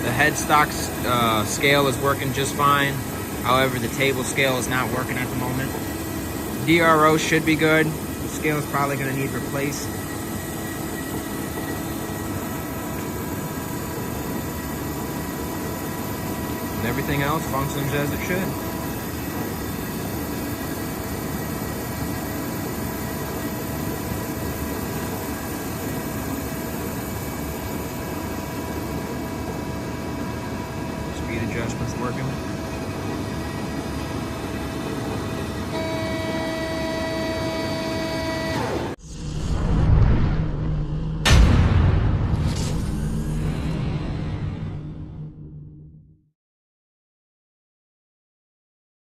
The headstock scale is working just fine. However, the table scale is not working at the moment. DRO should be good. The scale is probably going to need replaced. And everything else functions as it should.